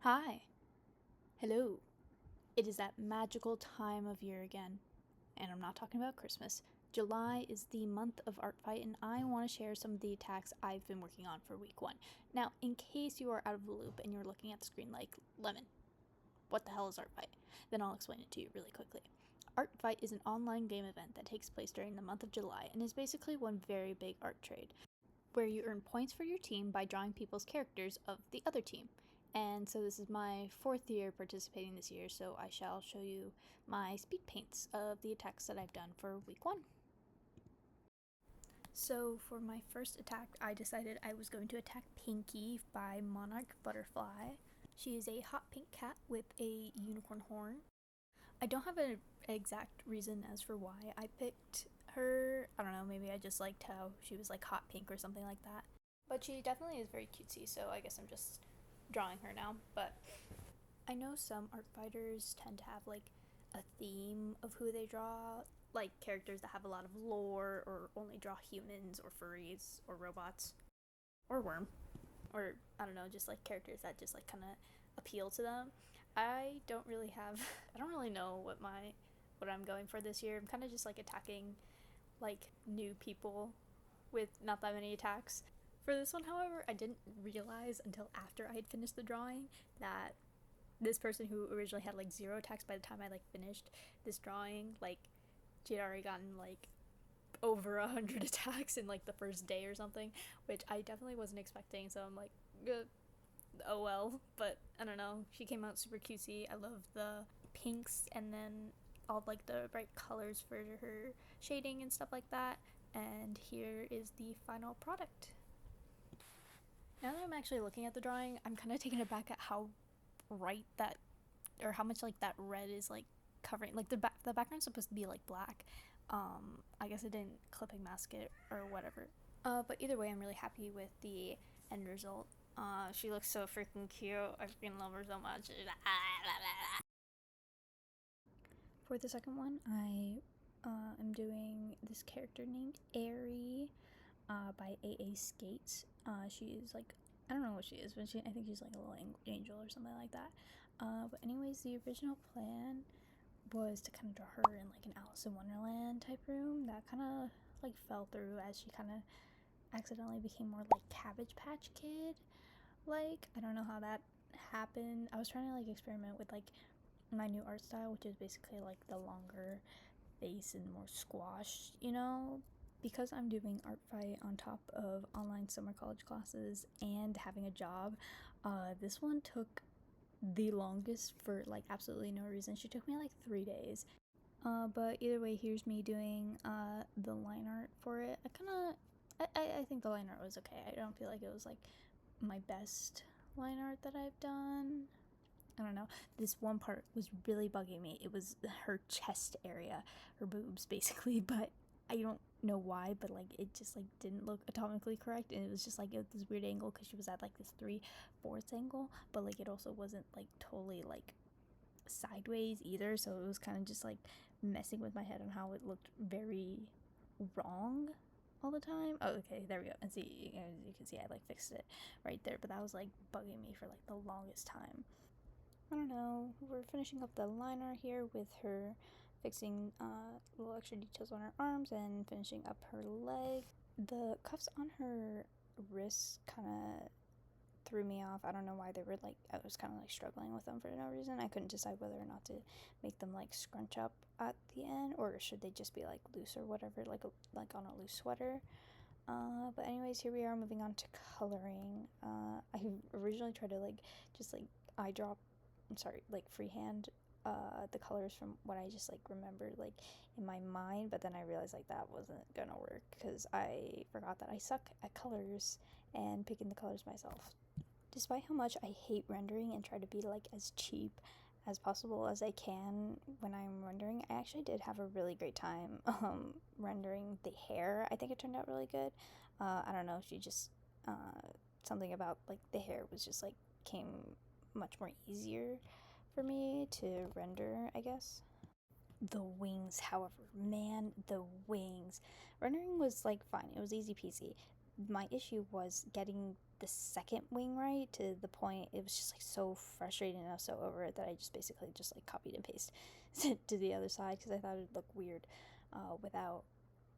Hi. Hello. It is that magical time of year again. And I'm not talking about Christmas. July is the month of artfight, and I want to share some of the attacks I've been working on for week 1. Now, in case you are out of the loop and you're looking at the screen like, Lemon, what the hell is artfight? Then I'll explain it to you really quickly. Artfight is an online game event that takes place during the month of July and is basically one very big art trade, where you earn points for your team by drawing people's characters of the other team. And so this is my 4th year participating this year, so I shall show you my speed paints of the attacks that I've done for week 1. So for my first attack, I decided I was going to attack Pinky by MonarchButterfIy. She is a hot pink cat with a unicorn horn. I don't have an exact reason as for why I picked her. I don't know, maybe I just liked how she was like hot pink or something like that. But she definitely is very cutesy, so I guess I'm just drawing her now. But I know some art fighters tend to have like a theme of who they draw, like characters that have a lot of lore or only draw humans or furries or robots or worm, or I don't know, just like characters that just like kind of appeal to them. I don't really know what I'm going for this year. I'm kind of just like attacking like new people with not that many attacks. For this one, however, I didn't realize until after I had finished the drawing that this person who originally had like 0 attacks by the time I like finished this drawing, like she had already gotten like over 100 attacks in like the first day or something, which I definitely wasn't expecting. So I'm like, oh well. But I don't know, she came out super cutesy. I love the pinks and then all like the bright colors for her shading and stuff like that. And here is the final product. Now that I'm actually looking at the drawing, I'm kind of taken aback at how bright that, or how much like that red is like covering. Like the background's supposed to be like black. I guess I didn't clipping mask it or whatever. But either way, I'm really happy with the end result. She looks so freaking cute. I freaking love her so much. For the second one, I am doing this character named Airy by aaskatesss. She is like, I don't know what she is, but I think she's like a little angel or something like that. But anyways, the original plan was to kind of draw her in like an Alice in Wonderland type room. That kind of like fell through as she kind of accidentally became more like Cabbage Patch Kid. Like, I don't know how that happened. I was trying to like experiment with like my new art style, which is basically like the longer face and more squash, because I'm doing artfight on top of online summer college classes and having a job. This one took the longest for like absolutely no reason. She took me like 3 days. But either way, here's me doing the line art for it. I think the line art was okay. I don't feel like it was like my best line art that I've done. I don't know. This one part was really bugging me. It was her chest area, her boobs basically, but I don't know why, but like it just like didn't look atomically correct, and it was just like at this weird angle because she was at like this 3/4 angle, but like it also wasn't like totally like sideways either, so it was kind of just like messing with my head on how it looked very wrong all the time. Oh, okay, there we go. And see, as you can see, I like fixed it right there, but that was like bugging me for like the longest time. I don't know. We're finishing up the liner here with her fixing little extra details on her arms and finishing up her leg. The cuffs on her wrists kind of threw me off. I don't know why they were like, I was kind of like struggling with them for no reason. I couldn't decide whether or not to make them like scrunch up at the end, or should they just be like loose or whatever, like on a loose sweater. But anyways, here we are moving on to coloring. I originally tried to like just like freehand the colors from what I just like remembered like in my mind, but then I realized like that wasn't gonna work because I forgot that I suck at colors and picking the colors myself. Despite how much I hate rendering and try to be like as cheap as possible as I can when I'm rendering, I actually did have a really great time rendering the hair. I think it turned out really good. I don't know, she just something about like the hair was just like came much more easier for me to render, I guess. The wings, however, man, the wings. Rendering was like fine, it was easy peasy. My issue was getting the second wing right, to the point it was just like so frustrating, and I was so over it that I just basically just like copied and pasted to the other side because I thought it'd look weird without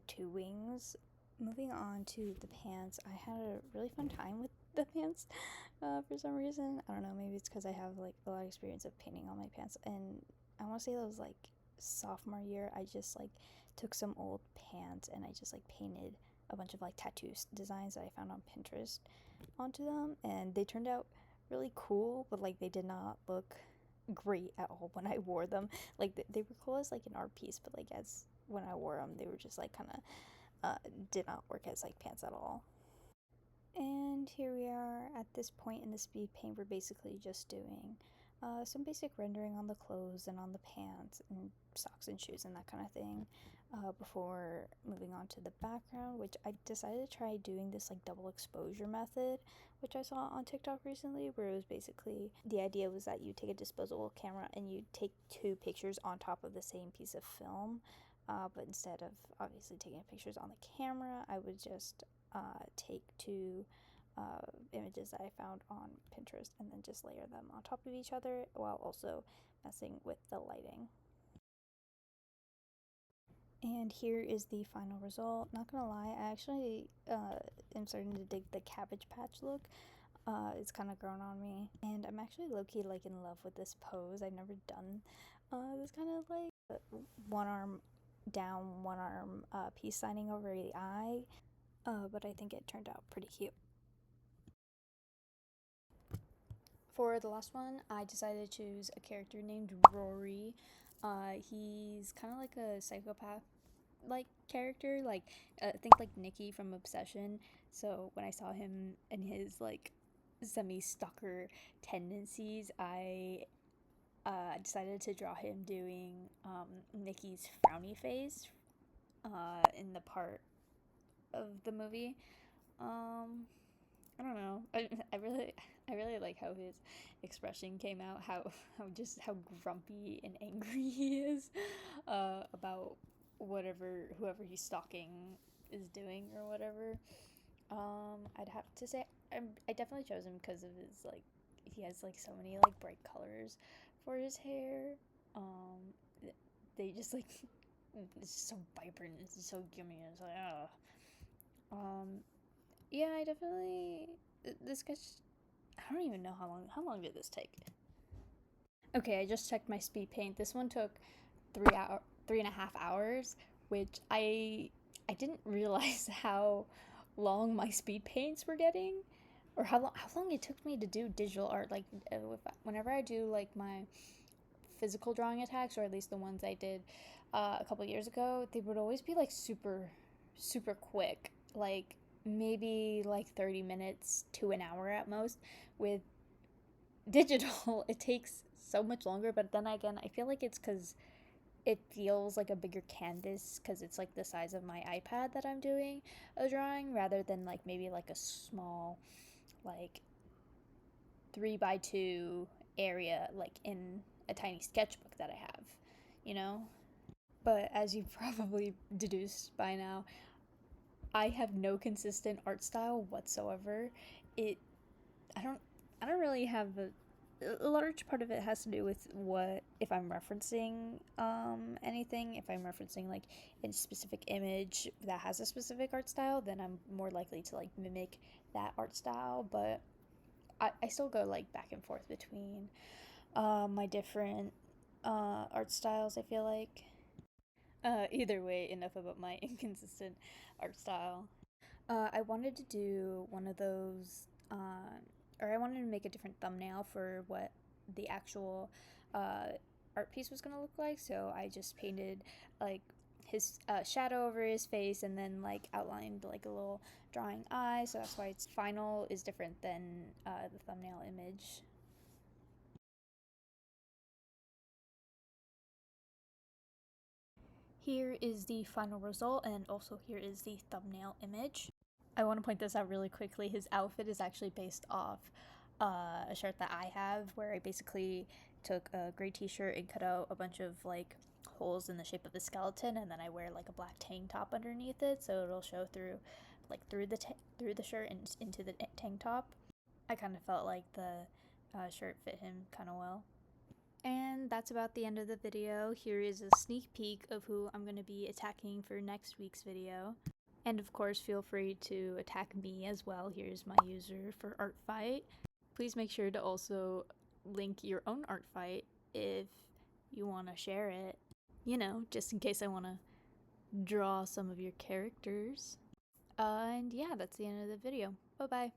two wings. Moving on to the pants, I had a really fun time with the pants for some reason. I don't know, maybe it's because I have like a lot of experience of painting on my pants, and I want to say that was like sophomore year. I just like took some old pants and I just like painted a bunch of like tattoo designs that I found on Pinterest onto them, and they turned out really cool, but like they did not look great at all when I wore them. Like they were cool as like an art piece, but like as when I wore them, they were just like kind of did not work as like pants at all. And here we are at this point in the speed paint. We're basically just doing some basic rendering on the clothes and on the pants and socks and shoes and that kind of thing before moving on to the background, which I decided to try doing this like double exposure method, which I saw on TikTok recently, where it was basically the idea was that you take a disposable camera and you take two pictures on top of the same piece of film. But instead of obviously taking pictures on the camera, I would just take two images that I found on Pinterest and then just layer them on top of each other while also messing with the lighting. And here is the final result. Not gonna lie, I actually am starting to dig the Cabbage Patch look. It's kind of grown on me, and I'm actually low-key like in love with this pose. I've never done this kind of like one arm down, one arm peace signing over the eye, but I think it turned out pretty cute. For the last one, I decided to choose a character named Rory. He's kind of like a psychopath like character, like think like Nikki from Obsession. So when I saw him and his like semi-stalker tendencies, I decided to draw him doing Nikki's frowny face in the part of the movie. I don't know. I really like how his expression came out. How grumpy and angry he is about whoever he's stalking is doing or whatever. I'd have to say I definitely chose him because of his like he has like so many like bright colors for his hair. They just like it's just so vibrant. It's just so yummy. It's like yeah, I definitely this sketch. I don't even know how long did this take. Okay, I just checked my speed paint. This one took 3.5 hours, which I didn't realize how long my speed paints were getting, or how long it took me to do digital art. Like whenever I do like my physical drawing attacks, or at least the ones I did a couple years ago, they would always be like super quick, like maybe like 30 minutes to an hour at most. With digital, it takes so much longer, but then again, I feel like it's because it feels like a bigger canvas because it's like the size of my iPad that I'm doing a drawing, rather than like maybe like a small like 3x2 area like in a tiny sketchbook that I have, you know? But as you've probably deduced by now, I have no consistent art style whatsoever. It I don't really have a large part of it has to do with what if I'm referencing anything. If I'm referencing like a specific image that has a specific art style, then I'm more likely to like mimic that art style. But I still go like back and forth between my different art styles, I feel like. Either way, enough about my inconsistent art style. I wanted to do one of those, or I wanted to make a different thumbnail for what the actual art piece was gonna look like. So I just painted like his shadow over his face, and then like outlined like a little drawing eye. So that's why its final is different than the thumbnail image. Here is the final result, and also here is the thumbnail image. I want to point this out really quickly. His outfit is actually based off a shirt that I have, where I basically took a gray t-shirt and cut out a bunch of like holes in the shape of the skeleton, and then I wear like a black tank top underneath it, so it'll show through like through the shirt and into the tank top. I kind of felt like the shirt fit him kind of well. And that's about the end of the video. Here is a sneak peek of who I'm going to be attacking for next week's video. And of course, feel free to attack me as well. Here's my user for artfight. Please make sure to also link your own artfight if you want to share it. You know, just in case I want to draw some of your characters. And yeah, that's the end of the video. Bye-bye.